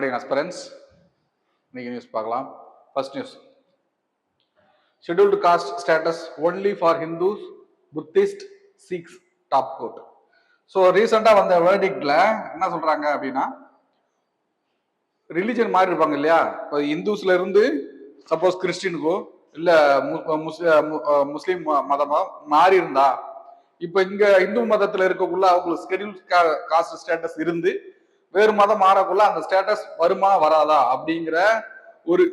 budding aspirants. இன்னைக்கு news பார்க்கலாம். First news, scheduled caste status only for Hindus, Buddhist, six top court. So ரீசெண்டாக வந்த வேர்டிக்ட்ல என்ன சொல்றாங்க அப்படின்னா, ரிலிஜன் மாறி இருப்பாங்க இல்லையா, இப்போ இந்துஸ்ல இருந்து சப்போஸ் கிறிஸ்டினுக்கோ இல்லை முஸ்லீம் மதமா மாறி இருந்தா, இப்போ இங்க இந்து மதத்துல இருக்கக்குள்ள அவங்களுக்கு ஷெட்யூல் காஸ்ட் ஸ்டேட்டஸ் இருந்து வேறு மதம் மாறக்குள்ள அந்த ஸ்டேட்டஸ் வருமா வராதா அப்படிங்கிற ஒரு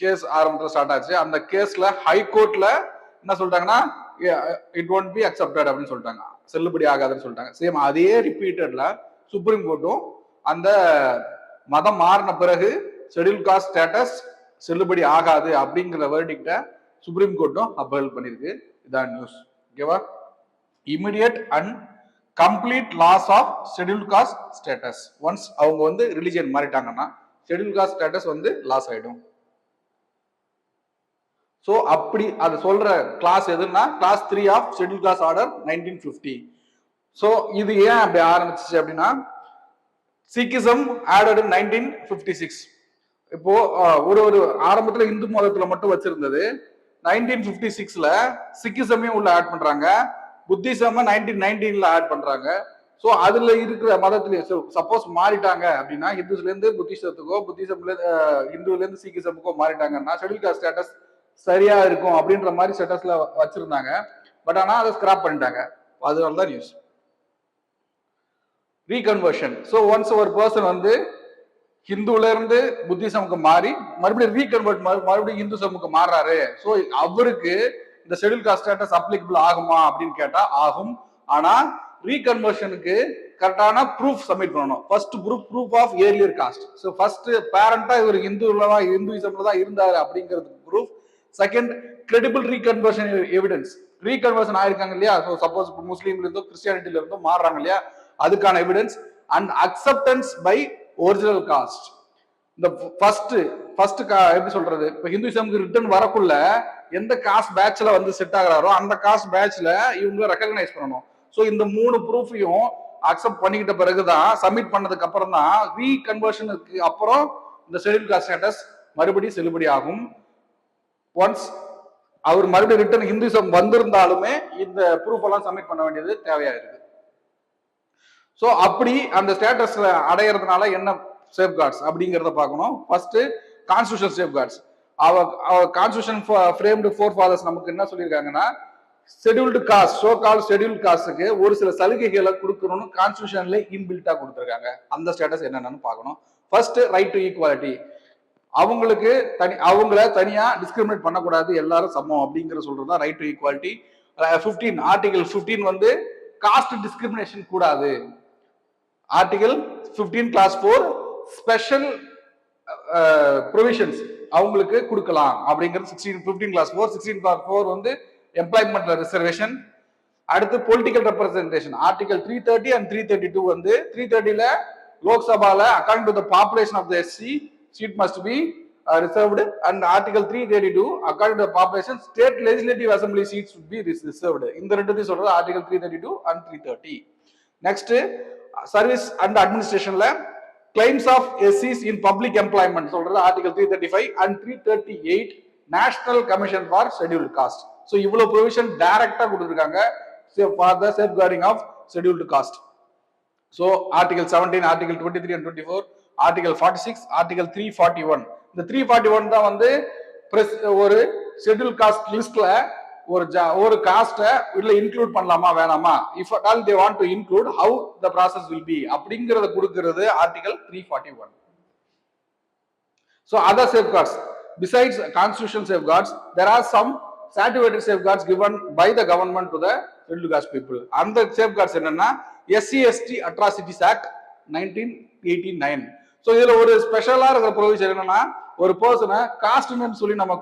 கேஸ் ஆரம்பத்தில் ஸ்டார்ட் ஆச்சு. அந்த கேஸ்ல ஹைகோர்ட்ல என்ன சொல்லிட்டாங்கன்னா, இட் ஒன்ட் பி அக்செப்டட் அப்படின்னு சொல்லிட்டாங்க, செல்லுபடி ஆகாதுன்னு சொல்லிட்டாங்க. சேம் அதே ரிப்பீட்டட்ல சுப்ரீம் கோர்ட்டும் அந்த மதம் மாறின பிறகு ஷெட்யூல் காஸ்ட் ஸ்டேட்டஸ் செல்லுபடி ஆகாது அப்படிங்கிற வேர்டிக்ட சுப்ரீம் கோர்ட்டும் அப்பீல் பண்ணிருக்கு. இதான் நியூஸ். ஓகேவா? Immediate and complete loss of schedule caste status. Once அவங்க வந்து ரிலிஜியன் மாறிட்டாங்கன்னா ஷெட்யூல் காஸ்ட் ஸ்டேட்டஸ் வந்து லாஸ் ஆயிடும். ஸோ அப்படி அது சொல்ற கிளாஸ் எதுன்னா, class 3 of schedule caste order 1950. So இது ஏன் அப்படி ஆரம்பிச்சிச்சு அப்படின்னா, சிக்கிசம் ஆடட் இன் 1956. இப்போ ஒரு ஆரம்பத்துல இந்து மதத்துல மட்டும் வச்சிருந்தது, 1956ல சிக்கிசமையும் உள்ள ஆட் பண்றாங்க, புத்திசம் 1919ல ஆட் பண்றாங்க. ஸோ அதுல இருக்கிற மதத்துல சப்போஸ் மாறிட்டாங்க அப்படின்னா, இந்துஸ்ல இருந்து புத்திசத்துக்கோ, புத்திசம்ல இந்துல இருந்து சீக்கிசமுக்கோ மாறிட்டாங்கன்னா ஷெட்யூல் காஸ்ட் ஸ்டேட்டஸ் சரியா இருக்கும் அப்படின்ற மாதிரி ஸ்டேட்டஸ்ல வச்சிருந்தாங்க. பட் ஆனா அதை ஸ்கிராப் பண்ணிட்டாங்க. அதனால தான் நியூஸ். ரீகன்வர்ஷன். ஸோ ஒன்ஸ் ஒரு பர்சன் வந்து ஹிந்துல இருந்து புத்திசமுக்கு மாறி மறுபடியும் ரீகன்வெர்ட் மறுபடியும் இந்துசமுக்கு மாறுறாரு, ஸோ அவருக்கு இந்த ஷெட்யூல் காஸ்ட் ஸ்டேட்டஸ் அப்ளிகபிள் ஆகுமா அப்படின்னு கேட்டா ஆகும். ஆனா ரீகன்வர்ஷனுக்கு கரெக்டான ப்ரூஃப் சப்மிட் பண்ணணும். First proof of earlier caste. So first பேரண்டா இவர் இந்துயிசம்ல தான் இருந்தாரு அப்படிங்கிறதுக்கு proof. Second, credible reconversion evidence. Reconversion ஆயிருக்காங்க இல்லையா, ஸோ சப்போஸ் முஸ்லீம்ல இருந்தோ கிறிஸ்டியானிட்டில இருந்தோ மாறுறாங்க இல்லையா, அதுக்கான evidence. And acceptance by original caste. இந்த ஃபர்ஸ்ட் எப்படி சொல்றது, இப்போ ஹிந்துயிசம்க்கு ரிட்டர்ன் வரக்குள்ள எந்த காஸ்ட் பேட்ச்ல வந்து செட் ஆகிறாரோ அந்த காஸ்ட் பேட்ச்ல இவங்க ரெகக்னைஸ் பண்ணணும். ஸோ இந்த 3 ப்ரூஃபையும் அக்செப்ட் பண்ணிக்கிட்ட பிறகுதான், சப்மிட் பண்ணதுக்கு அப்புறம் தான் ரீகன்வர்ஷனுக்கு அப்புறம் இந்த ஷெட்யூல் காஸ்ட் ஸ்டேட்டஸ் மறுபடியும் செல்லுபடி ஆகும். ஒன்ஸ் அவர் மறுபடியும் ரிட்டர்ன் ஹிந்துயிசம் வந்திருந்தாலுமே இந்த ப்ரூஃப் எல்லாம் சப்மிட் பண்ண வேண்டியது தேவையா இருக்கு. ஸோ அப்படி அந்த ஸ்டேட்டஸ் அடையிறதுனால என்ன சேஃப்கார்ட்ஸ் அப்படிங்கிறத பார்க்கணும். First, constitution safeguards. அவர் கான்ஸ்டிடியூஷன் ஃப்ரேம்டு ஃபோர் ஃபாதர்ஸ் நமக்கு என்ன சொல்லியிருக்காங்கன்னா, scheduled caste, so call schedule காஸ்டுக்கு ஒரு சில சலுகைகளை கொடுக்கணும்னு கான்ஸ்டிடியூஷன்ல இன்பில்ட்டா கொடுத்துருக்காங்க. அந்த ஸ்டேட்டஸ் என்னன்னு பார்க்கணும். First, right to equality. அவங்களுக்கு அவங்கள தனியா டிஸ்கிரிமினேட் பண்ணக்கூடாது, எல்லாரும் சமம் அப்படிங்கிற சொல்றதுதான் ரைட் டு ஈக்குவாலிட்டி. 15 ஆர்டிகல் 15 வந்து காஸ்ட் டிஸ்கிரிமினேஷன் கூடாது. ஆர்டிகல் 15 கிளாஸ் 4 ஸ்பெஷல் ப்ரொவிஷன்ஸ் அவங்களுக்கு கொடுக்கலாம் அப்படிங்கிறது 15 கிளாஸ் 4. 16 கிளாஸ் 4 வந்து எம்ப்ளாய்மெண்ட்ல ரிசர்வேஷன். அடுத்து பொலிட்டிக்கல் ரெப்ரசன்டேஷன். ஆர்டிகல் 330 அண்ட் 332 வந்து 330ல லோக்சபால according to the population of the SC seat must be reserved, and article 332 according to the population state legislative assembly seats would be reserved. இந்த ரெண்டுத்தையும் சொல்றது article 332 and 330. next, service and administrationல claims of SCs in public employment சொல்றது article 335 and 338 national commission for scheduled caste. so இவ்வளவு provision டைரக்டா கொடுத்திருக்காங்க for the safeguarding of scheduled caste. so article 17, article 23 and 24, article 46, article 341. இந்த 341 தான் வந்து ஒரு schedule cost லிஸ்ட்ல ஒரு காஸ்ட இல்ல இன்க்ளூட் பண்ணலாமா வேணாமா, if at all they want to include, how the process will be அப்படிங்கறத கொடுக்கிறது article 341. so other safeguards besides constitutional safeguards, there are some statutory safeguards given by the government to the scheduled caste people. அந்த safeguards என்னன்னா, SC/ST Atrocities Act 1989. so இதுல ஒரு ஸ்பெஷலா இருக்கிற provision என்னன்னா, ஒரு பர்சனை காஸ்ட்னு சொல்லி நம்ம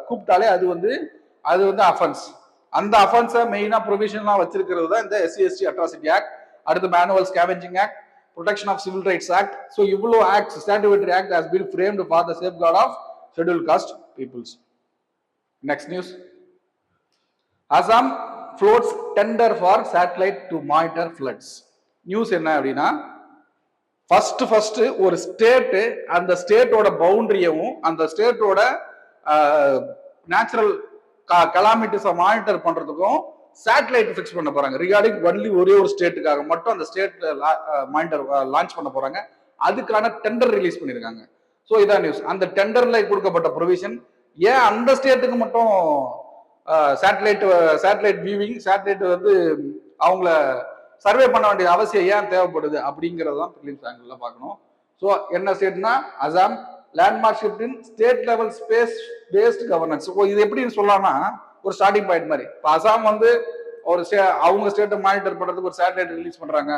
கூப்பிட்டாலே அது வந்து அஃபென்ஸ். அந்த அஃபென்ஸை மெயினா ப்ரொவிஷன்லாம் வச்சிருக்கிறது தான் இந்த SC/ST Atrocity Act. அடுத்து manual scavenging act, protection of civil rights act. So இவ்வளோ acts, statutory act has been framed for the safeguard of schedule caste peoples. Next news, Assam floats tender for satellite to monitor floods. News என்ன அப்படின்னா, first ஒரு state அந்த ஸ்டேட்டோட பவுண்டரியவும் அந்த ஸ்டேட்டோட natural கலாமிட்டிஸை மானிட்டர் பண்றதுக்கும் சேட்டலைட் ஃபிக்ஸ் பண்ண போறாங்க. ரிகார்டிங் ஒன்லி ஒரே ஒரு ஸ்டேட்டுக்காக மட்டும் அந்த ஸ்டேட் மானிட்டர் லான்ச் பண்ண போறாங்க. அதுக்கான டெண்டர் ரிலீஸ் பண்ணிருக்காங்க. ஸோ இதான் நியூஸ். அந்த டெண்டர்ல கொடுக்கப்பட்ட ப்ரொவிஷன் ஏன் அந்த ஸ்டேட்டுக்கு மட்டும் சேட்டலைட் வியூவிங் சேட்டலைட் வந்து அவங்கள சர்வே பண்ண வேண்டிய அவசியம் ஏன் தேவைப்படுது அப்படிங்கிறது தான் பிலிம்ஸ் ஆங்கிள் பார்க்கணும். ஸோ என்ன ஸ்டேட்னா Assam landmark shift in state level space based governance. இது எப்படின்னு சொல்லலாம்னா ஒரு ஸ்டார்டிங் பாயிண்ட் மாதிரி. இப்போ அசாம் வந்து ஒரு அவங்க ஸ்டேட்டை மானிட்டர் பண்றதுக்கு ஒரு சேட்டலைட் ரிலீஸ் பண்றாங்க,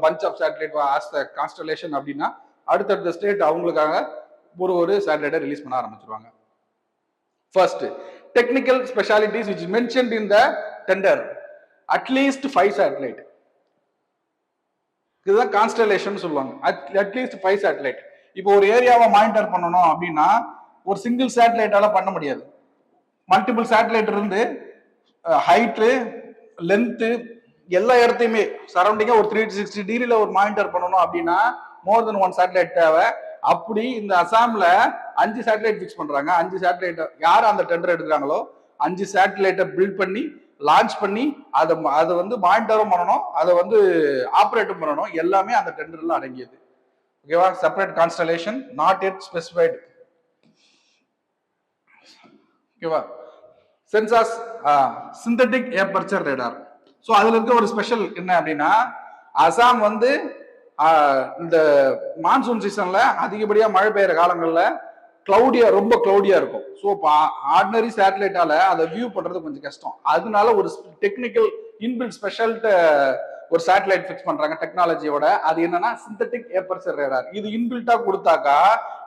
bunch of satellite as the constellation அப்படின்னா அடுத்தடுத்த ஸ்டேட் அவங்களுக்காக ஒரு சேட்டலைட்டை ரிலீஸ் பண்ண ஆரம்பிச்சிருவாங்க. First technical specialities which mentioned in the tender at least 5 satellite. இதுதான் கான்ஸ்டலேஷன் சொல்லுவாங்க. At least 5 satellite. இப்போ ஒரு ஏரியாவை மானிட்டர் பண்ணணும் அப்படின்னா ஒரு சிங்கிள் சேட்டலைட்டால பண்ண முடியாது. மல்டிபிள் சேட்டலைட் இருந்து ஹைட்டு லென்த்து எல்லா இடத்தையுமே சரௌண்டிங்கா ஒரு 360 டிகிரில ஒரு மானிட்டர் பண்ணணும் அப்படின்னா மோர் தென் 1 சேட்டலைட் தேவை. அப்படி இந்த அசாம்ல 5 சேட்டலைட் பிக்ஸ் பண்றாங்க. 5 சேட்டலைட் யார் அந்த டெண்டர் எடுக்கிறாங்களோ 5 சேட்டலைட்டை பில்ட் பண்ணி லான்ச் பண்ணி அதை வந்து மானிட்டரும் பண்ணணும், அதை வந்து ஆப்ரேட்டும் பண்ணணும். எல்லாமே அந்த டெண்டர்ல அடங்கியது. ஓகேவா? Separate constellation not yet specified. ஓகேவா? Sensors synthetic aperture radar. So அதுல இருக்க ஒரு ஸ்பெஷல் என்ன அப்படின்னா அசாம் வந்து இந்த மான்சூன் சீசன்ல அதிகப்படியா மழை பெய்யற காலங்கள்ல ரொம்ப கிளவுடியா இருக்கும். ஸோ ஆர்டினரி சேட்டலைட்டால அதை வியூ பண்றது கொஞ்சம் கஷ்டம். அதனால ஒரு டெக்னிக்கல் இன்பில்ட் ஸ்பெஷல் ஒரு சேட்டலைட் ஃபிக்ஸ் பண்றாங்க டெக்னாலஜியோட. அது என்னன்னா சிந்தட்டிக் ஏபர்ச்சர் ரேடார். இது இன்பில்ட்டா கொடுத்தாக்கா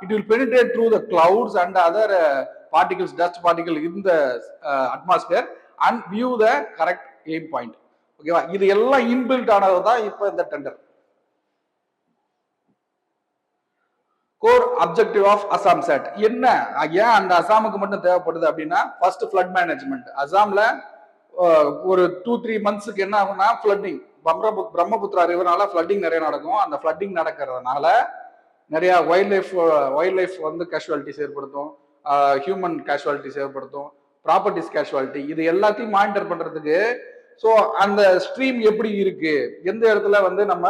it will penetrate through the clouds and other particles, dust particle in the atmosphere and view the correct aim point. ஓகேவா? இது எல்லாம் இன்பில்ட் ஆனதுதான் இப்ப இந்த tender. Core objective of Assam sat என்ன, ஏன் அந்த அசாமுக்கு மட்டும் தேவைப்படுது அப்படின்னா ஃபர்ஸ்ட் ஃப்ளட் மேனேஜ்மெண்ட். அசாம்ல ஒரு 2-3 மந்த்ஸ்க்கு என்ன ஆகும்னா ஃப்ளட்டிங், பிரம்மபுத்திரா ரிவர்னால ஃப்ளட்டிங் நிறைய நடக்கும். அந்த ஃப்ளட்டிங் நடக்கிறதுனால நிறைய வைல்ட் லைஃப் வந்து கேஷுவாலிட்டிஸ் ஏற்படுத்தும், ஹியூமன் கேஷுவாலிட்டிஸ் ஏற்படுத்தும், ப்ராப்பர்ட்டிஸ் கேஷுவாலிட்டி. இது எல்லாத்தையும் மானிட்டர் பண்றதுக்கு ஸோ அந்த ஸ்ட்ரீம் எப்படி இருக்கு, எந்த இடத்துல வந்து நம்ம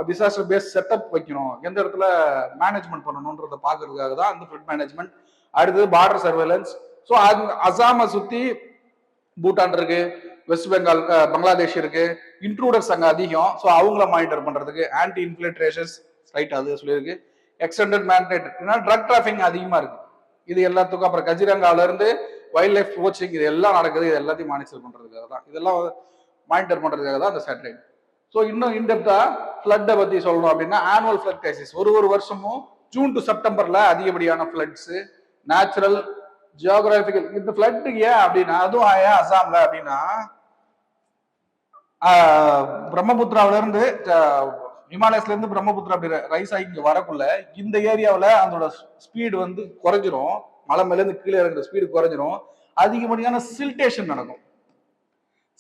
டிசாஸ்டர் பேஸ் செட்டப் வைக்கணும், எந்த இடத்துல மேனேஜ்மெண்ட் பண்ணணும்ன்றத பாக்குறதுக்காக தான் அந்த ஃப்ளட் மேனேஜ்மெண்ட். அடுத்தது பார்டர் சர்வேலன்ஸ். ஸோ அசாமை சுத்தி பூட்டான் இருக்கு, வெஸ்ட் பெங்கால் பங்களாதேஷ் இருக்கு, இன்ட்ரூடர்ஸ் அங்க அதிகம். ஸோ அவங்கள மானிட்டர் பண்றதுக்கு ஆன்டி இன்ஃபில்ட்ரேஷன்ஸ் ரைட் அது சொல்லியிருக்கு. எக்ஸ்டெண்டட் மேண்டேட், ட்ரக் டிராஃபிக் அதிகமா இருக்கு. இது எல்லாத்துக்கும் அப்புறம் கஜிரங்கால இருந்து வைல்ட் லைஃப் வாட்சிங் இது எல்லாம் நடக்குது. இது எல்லாத்தையும் மானிட்டர் பண்றதுக்காக தான், இதெல்லாம் மானிட்டர் பண்றதுக்காக தான் அந்த சேட்டலைட். ஸோ இன்னும் இன்டெப்தா ஃப்ளட்டை பத்தி சொல்லணும் அப்படின்னா ஆனுவல் ஃப்ளட் கிரைசிஸ். ஒரு வருஷமும் ஜூன் டு செப்டம்பர்ல அதிகப்படியான ஃப்ளட்ஸ், நேச்சுரல் ஜியோகிராபிக்கல். இந்த ஃப்ளட் ஏன் அப்படின்னா அதுவும் ஏன் அசாம்ல அப்படின்னா பிரம்மபுத்திராவில இருந்து ஹிமாலயஸ்ல இருந்து பிரம்மபுத்திரா அப்படி ரைஸ் ஆகி இங்க வரக்குள்ள இந்த ஏரியாவில் அதோட ஸ்பீடு வந்து குறைஞ்சிரும், மலை மேல இருந்து கீழே இறங்குற ஸ்பீடு குறைஞ்சிரும். அதிகப்படியான சில்டேஷன் நடக்கும்.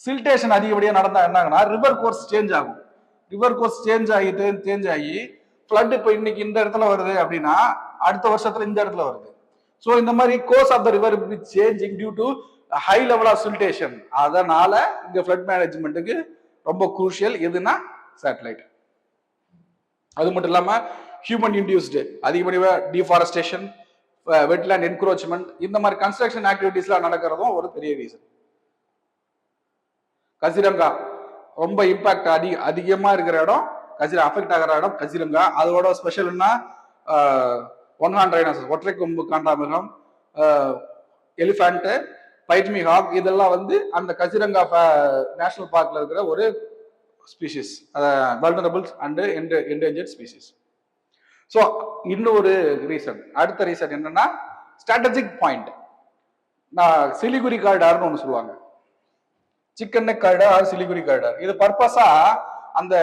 சில்டேஷன் அதிகப்படியா நடந்தா என்னங்கன்னா ரிவர் கோர்ஸ் சேஞ்ச் ஆகும். ரிவர் கோர்ஸ் சேஞ்ச் ஆகி ஃப்ளட் இப்போ இன்னைக்கு இந்த இடத்துல வருது அப்படின்னா அடுத்த வருஷத்துல இந்த இடத்துல வருது. ஸோ இந்த மாதிரி course of the river changing due to high level of siltation. அதனால இங்க ஃப்ளட் மேனேஜ்மெண்ட்டுக்கு ரொம்ப குரூஷியல் எதுனா சேட்டலைட். அது மட்டும் இல்லாம ஹியூமன் இன்டியூஸ்டு அதிகப்படியா டிஃபாரஸ்டேஷன், வெட்லேண்ட் என்க்ரோச்மெண்ட், இந்த மாதிரி கன்ஸ்ட்ரக்ஷன் ஆக்டிவிட்டிஸ்லாம் நடக்கிறதும் ஒரு பெரிய ரீசன். கசிரங்கா ரொம்ப இம்பாக்ட் அதிகமா இருக்கிற இடம், அஃபெக்ட் ஆகிற இடம் கசிரங்கா. அதோட ஸ்பெஷல்னா ஒன்ஹார்ன் ரைனோசரஸ், ஒற்றை கொம்பு காண்டாமிருகம், எலிஃபண்ட், பைட்மி ஹாக், இதெல்லாம் வந்து அந்த கசிரங்கா நேஷனல் பார்க்ல இருக்கிற ஒரு species, vulnerables and endangered species. So இன்னொரு ரீசன், அடுத்த ரீசன் என்னன்னா ஸ்ட்ராட்டஜிக் பாயிண்ட். நான் சிலிகுரி காரிடார்னு ஒன்று சொல்லுவாங்க, chicken neck corridor, Siliguri corridor. இது பர்பஸா அந்த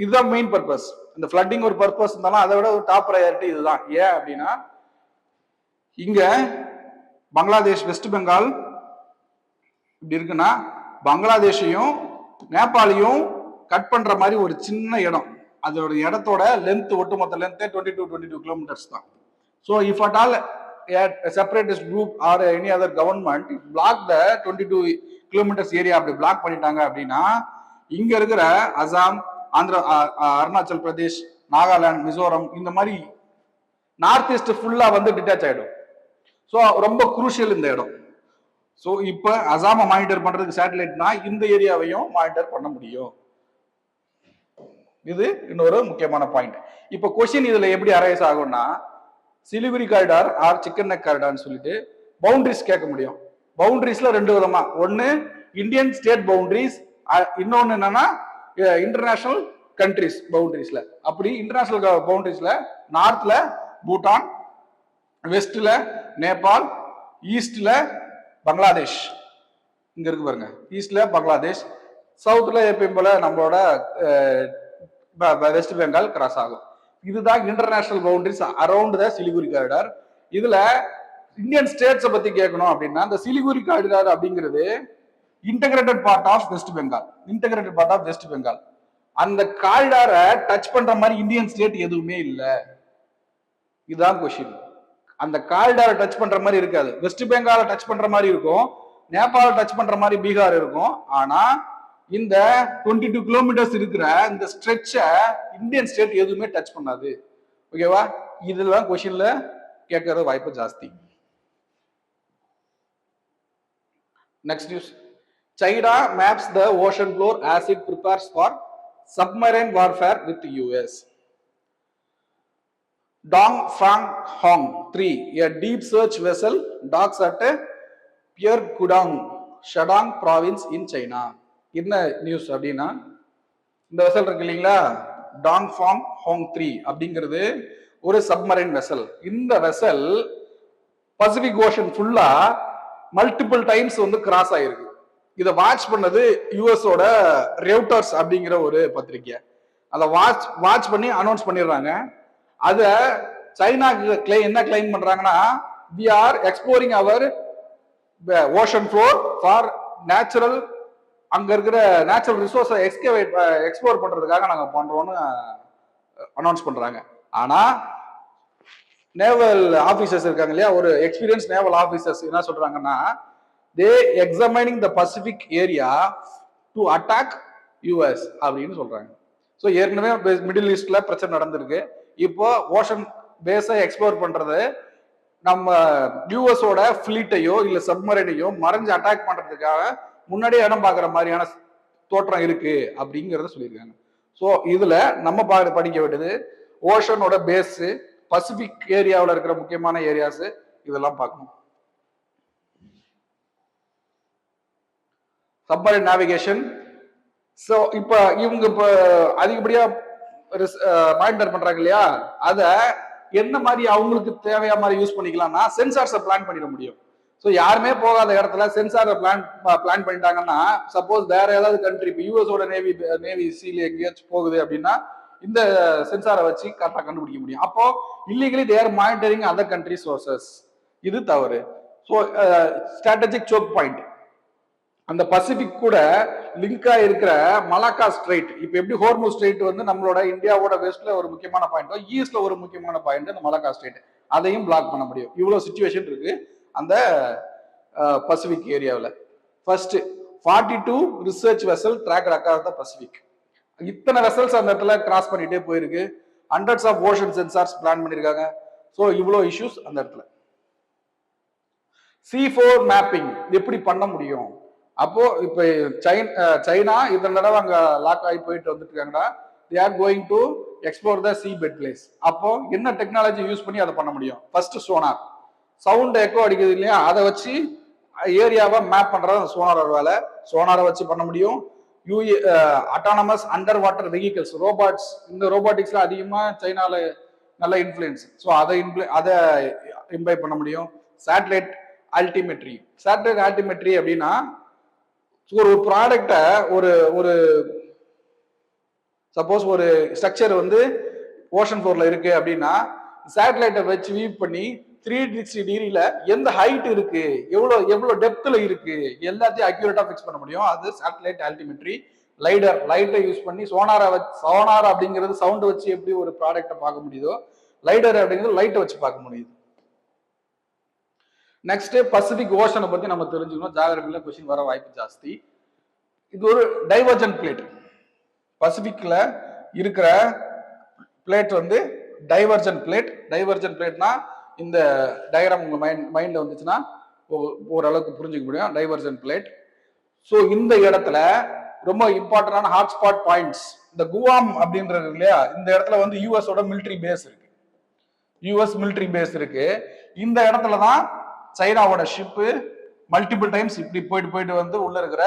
இதுதான் மெயின் பர்பஸ். இந்த ஃப்ளட்டிங் ஒரு பர்பஸ் இருந்தாலும் அதை விட ஒரு டாப் ப்ரையாரிட்டி இதுதான். ஏன் அப்படின்னா இங்க பங்களாதேஷ், வெஸ்ட் பெங்கால் இப்படி இருக்குன்னா பங்களாதேஷையும் நேபாளையும் கட் பண்ற மாதிரி ஒரு சின்ன இடம், அதோட இடத்தோட லென்த் ஒட்டுமொத்த லென்த் 22 கிலோமீட்டர்ஸ் தான். So if at all separatist group or any other government block the 22 kilometres area அப்படி பிளாக் பண்ணிட்டாங்க அப்படின்னா இங்க இருக்கிற அசாம், அருணாச்சல் பிரதேஷ், நாகாலாந்து, மிசோரம் இந்த மாதிரி நார்த் ஈஸ்ட் ஃபுல்லா வந்து டிட்டாச் ஆயிடும். ஸோ ரொம்ப குரூஷியல் இந்த இடம். ஸோ இப்போ அசாம மானிட்டர் பண்றதுக்கு சேட்டலைட்னா இந்த ஏரியாவையும் மானிட்டர் பண்ண முடியும். இது இன்னொரு முக்கியமான பாயிண்ட். இப்போ கொஸ்டின் இதுல எப்படி அரைஸ் ஆகும்னா Siliguri corridor or chicken neck காரிடார்னு சொல்லிட்டு பவுண்டரிஸ் கேட்க முடியும். பவுண்டரிஸ்ல ரெண்டு விதமா, ஒன்னு இந்தியன் ஸ்டேட் பவுண்டரிஸ், இன்னொன்னு என்னன்னா இன்டர்நேஷனல் கண்ட்ரிஸ் பவுண்டரிஸ்ல. அப்படி இன்டர்நேஷனல் பவுண்டரிஸ்ல நார்த்ல பூட்டான், வெஸ்ட்ல நேபாள், ஈஸ்ட்ல பங்களாதேஷ், இங்க இருக்கு பாருங்க ஈஸ்ட்ல பங்களாதேஷ், சவுத்ல எப்பயும் போல நம்மளோட வெஸ்ட் பெங்கால் கிராஸ் ஆகும். இதுதான் international boundaries around the Siliguri corridor. இதுல இந்தியன் ஸ்டேட்ஸை பத்தி கேட்கணும் அப்படின்னா இந்த சிலிகுரி காரிடார் அப்படிங்கிறது integrated part of West Bengal. Integrated part of West Bengal. அந்த காரிடாரை டச் பண்ற மாதிரி இந்தியன் ஸ்டேட் எதுவுமே இல்லை. இதுதான் கொஸ்டின். அந்த காரிடாரை டச் பண்ற மாதிரி இருக்காது. வெஸ்ட் பெங்கால டச் பண்ற மாதிரி இருக்கும், நேபாள டச் பண்ற மாதிரி பீகார் இருக்கும். ஆனா இந்த 22 கிலோமீட்டர்ஸ் இருக்கிற இந்த ஸ்ட்ரெச்சை இந்தியன் ஸ்டேட் எதுவுமே டச் பண்ணாது. ஓகேவா? இதுதான் கொஸ்டின்ல கேட்கறது வாய்ப்பு ஜாஸ்தி. Next news. China maps the ocean floor as it prepares for submarine warfare with US. Dongfang Hong 3, a deep search vessel, docks at Pierkudang, Shadang province in China. என்ன news அப்படின்னா இந்த வெசல் இருக்கு இல்லைங்களா, டாங்ஃபாங் ஹோங் 3 அப்படிங்கிறது ஒரு submarine vessel. இந்த vessel Pacific ocean ஃபுல்லா multiple times வந்து கிராஸ் ஆயிருக்கு. இதை வாட்ச் பண்ணது யூஎஸோட ரெவுட்டர்ஸ் அப்படிங்கிற ஒரு பத்திரிக்கை. அதை வாட்ச் பண்ணி அனௌன்ஸ் பண்ணிடுறாங்க. அத சைனா என்ன கிளைம் பண்றாங்கன்னா, we are exploring our ocean floor for natural, அங்க இருக்கிற நேச்சுரல் ரிசோர்ஸை எக்ஸ்ப்ளோர் பண்றதுக்காக நாங்க பண்றோம்னு அனௌன்ஸ் பண்றாங்க. ஆனா நேவல் ஆபீசர்ஸ் இருக்காங்க இல்லையா, ஒரு எக்ஸ்பீரியன்ஸ் நேவல் ஆபீசர்ஸ் என்ன சொல்றாங்கன்னா, they examining the Pacific area to attack US அப்படின்னு சொல்றாங்க. ஸோ ஏற்கனவே மிடில் ஈஸ்ட்ல பிரச்சனை நடந்திருக்கு. இப்போ ஓஷன் பேஸை எக்ஸ்ப்ளோர் பண்றது நம்ம யூஎஸோட ஃபிளீட்டையோ இல்ல சப்மரைனையோ மறைஞ்சு அட்டாக் பண்றதுக்காக முன்னாடியே இடம் பார்க்குற மாதிரியான தோற்றம் இருக்கு அப்படிங்கிறத சொல்லியிருக்காங்க. ஸோ இதுல நம்ம படிக்க வேண்டியது ஓஷனோட பேஸ், பசிபிக் ஏரியாவில் இருக்கிற முக்கியமான ஏரியாஸ் இதெல்லாம் பார்க்கணும். Submarine navigation. ஸோ இப்போ இவங்க இப்போ அதிகப்படியா மானிட்டர் பண்றாங்க இல்லையா, அத என்ன மாதிரி அவங்களுக்கு தேவையா மாதிரி யூஸ் பண்ணிக்கலாம்னா சென்சார்ஸை பிளான் பண்ணிட முடியும். ஸோ யாருமே போகாத இடத்துல சென்சாரை பிளான் பண்ணிட்டாங்கன்னா, சப்போஸ் வேற ஏதாவது கண்ட்ரி இப்போ யூஎஸோட நேவி சீல எங்கேயாச்சும் போகுது அப்படின்னா இந்த சென்சாரை வச்சு கரெக்டாக கண்டுபிடிக்க முடியும். அப்போ இல்லீகலி தேர் மானிட்டரிங் அதர் கண்ட்ரி சோர்சஸ், இது தவறு. ஸோ ஸ்ட்ராட்டஜிக் சோக் பாயிண்ட், அந்த பசிபிக் கூட லிங்கா இருக்கிற மலாக்கா ஸ்ட்ரைட், இப்ப எப்படி ஹோர்முஸ் ஸ்ட்ரைட் வந்து நம்மளோட இந்தியாவோட வெஸ்ட்ல ஒரு முக்கியமான பாயிண்ட், ஈஸ்ட்ல ஒரு முக்கியமான பாயிண்ட் அந்த மலாக்கா ஸ்ட்ரைட், அதையும் பிளாக் பண்ண முடியும். இவ்வளவு சிச்சுவேஷன் இருக்கு அந்த பசிபிக் ஏரியாவில். First 42 research vessel track accord the Pacific. இத்தனை வெசல்ஸ் அந்த இடத்துல கிராஸ் பண்ணிட்டே போயிருக்கு. Hundreds of ocean sensors plan பண்ணிருக்காங்க. ஸோ இவ்வளோ இஷ்யூஸ் அந்த இடத்துல. C4 மேப்பிங் எப்படி பண்ண முடியும்? அப்போ இப்ப சைனா இந்த தடவை அங்க லாக் ஆகி போயிட்டு வந்துட்டு இருக்காங்கன்னா, they are going to explore the seabed place. அப்போ என்ன டெக்னாலஜி யூஸ் பண்ணி அதை பண்ண முடியும்? ஃபர்ஸ்ட் சோனார், சவுண்ட் எக்கோ அடிக்குது இல்லையா, அதை வச்சு ஏரியாவை மேப் பண்றது சோனாரோட வேலை. சோனாரை வச்சு பண்ண முடியும். Autonomous under water vehicles, robots, இந்த ரோபாட்டிக்ஸ்ல அதிகமா சைனால நல்ல இன்ஃபுளுன்ஸ். ஸோ அதை இம்பை பண்ண முடியும். சேட்டலைட் அல்டிமெட்ரி. சேட்டலைட் அல்டிமெட்ரி அப்படின்னா ஒரு ப்ராடக்டை ஒரு சப்போஸ் ஒரு ஸ்ட்ரக்சர் வந்து ஓஷன் ஃப்ளோர்ல இருக்கு அப்படின்னா சேட்டலைட்டை வச்சு வியூ பண்ணி 360 டிகிரியில எந்த ஹைட் இருக்கு, எவ்வளவு டெப்த்ல இருக்கு, எல்லாத்தையும் அக்யூரேட்டா ஃபிக்ஸ் பண்ண முடியும். அது சேட்டலைட் அல்டிமெட்ரி. லைட்டை யூஸ் பண்ணி சோனார் அப்படிங்கிறது சவுண்ட் வச்சு எப்படி ஒரு ப்ராடக்டை பார்க்க முடியுதோ, லைடர் அப்படிங்கிறது லைட்டை வச்சு பார்க்க முடியுது. நெக்ஸ்ட் பசிபிக் ஓஷனை பத்தி நம்ம தெரிஞ்சுக்கணும். ஜியோகிராஃபில கொஸ்டின் வர வாய்ப்பு ஜாஸ்தி. இது ஒரு டைவர்ஜென்ட் பிளேட். பசிபிக்ல இருக்கிற பிளேட் வந்து டைவர்ஜென்ட் பிளேட்னா இந்த டயக்ராம் உங்க மைண்ட்ல வந்துச்சுன்னா ஓரளவுக்கு புரிஞ்சுக்க முடியும். Divergent plate. ஸோ இந்த இடத்துல ரொம்ப இம்பார்ட்டன்டான ஹாட்ஸ்பாட் பாயிண்ட்ஸ், இந்த குவாம் அப்படின்றது இல்லையா, இந்த இடத்துல வந்து யூஎஸோட மிலிட்ரி பேஸ் இருக்கு. யூஎஸ் மிலிட்ரி பேஸ் இருக்கு. இந்த இடத்துல தான் சைனாவோட ஷிப்பு மல்டிபிள் டைம்ஸ் இப்படி போயிட்டு வந்து உள்ள இருக்கிற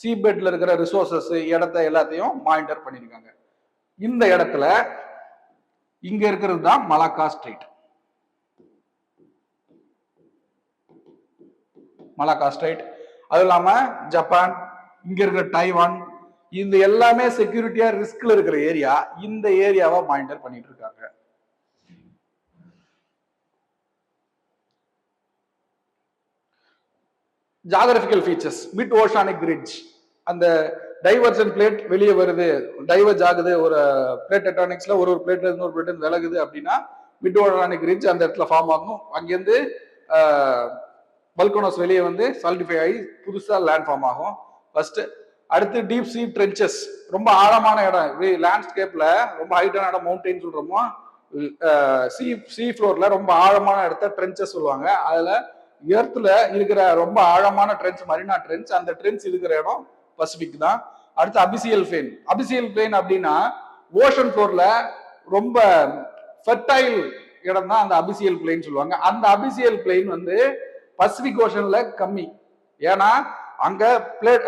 சீபெட்ல இருக்கிற ரிசோர்சஸ் இடத்த எல்லாத்தையும் மானிட்டர் பண்ணியிருக்காங்க. இந்த இடத்துல இங்க இருக்கிறது தான் மலாக்கா ஸ்ட்ரைட். அது இல்லாம ஜப்பான், இங்க இருக்கிற டைவான், இந்த எல்லாமே செக்யூரிட்டியா ரிஸ்க்ல இருக்கிற ஏரியா. இந்த ஏரியாவை மானிட்டர் பண்ணிட்டு இருக்காங்க. Geographical features, mid oceanic ridge. அந்த டைவர்ஜென்ட் பிளேட் வெளியே வருது, டைவர்ஜ் ஆகுது, ஒரு பிளேட் டெக்டானிக்ஸ்ல ஒரு பிளேட்ல இருந்து ஒரு பிளேட் விலகுது அப்படின்னா மிட் ஓஷானிக் ரிட்ஜ் அந்த இடத்துல ஃபார்ம் ஆகும். அங்கிருந்து வல்கனோஸ் வெளியே வந்து சாலிடிஃபை ஆகி புதுசா லேண்ட் ஃபார்ம் ஆகும் ஃபர்ஸ்ட். அடுத்து டீப் சீ ட்ரென்ச்சஸ், ரொம்ப ஆழமான இடம். லேண்ட்ஸ்கேப்ல ரொம்ப ஹைட்டான இடம் மவுண்டைன் சொல்றோமோ, சி ஃப்ளோர்ல ரொம்ப ஆழமான இடத்த ட்ரென்ச்சஸ் சொல்லுவாங்க. அதுல எர்த்ல இருக்கிற ரொம்ப ஆழமான ட்ரென்ச் மரீனா ட்ரென்ச், அந்த ட்ரென்ச் இருக்கிற இடம் பசிபிக் தான். அடுத்து அபிசியல் பிளேன் அப்படின்னா ஓஷன் ஃப்ளோர்ல ரொம்ப ஃபெர்டைல் இடம் தான் அந்த அபிசியல் பிளேன் சொல்லுவாங்க. அந்த அபிசியல் பிளேன் வந்து பசிபிக் ஓஷன்ல கம்மி. ஏன்னா அங்க பிளேட்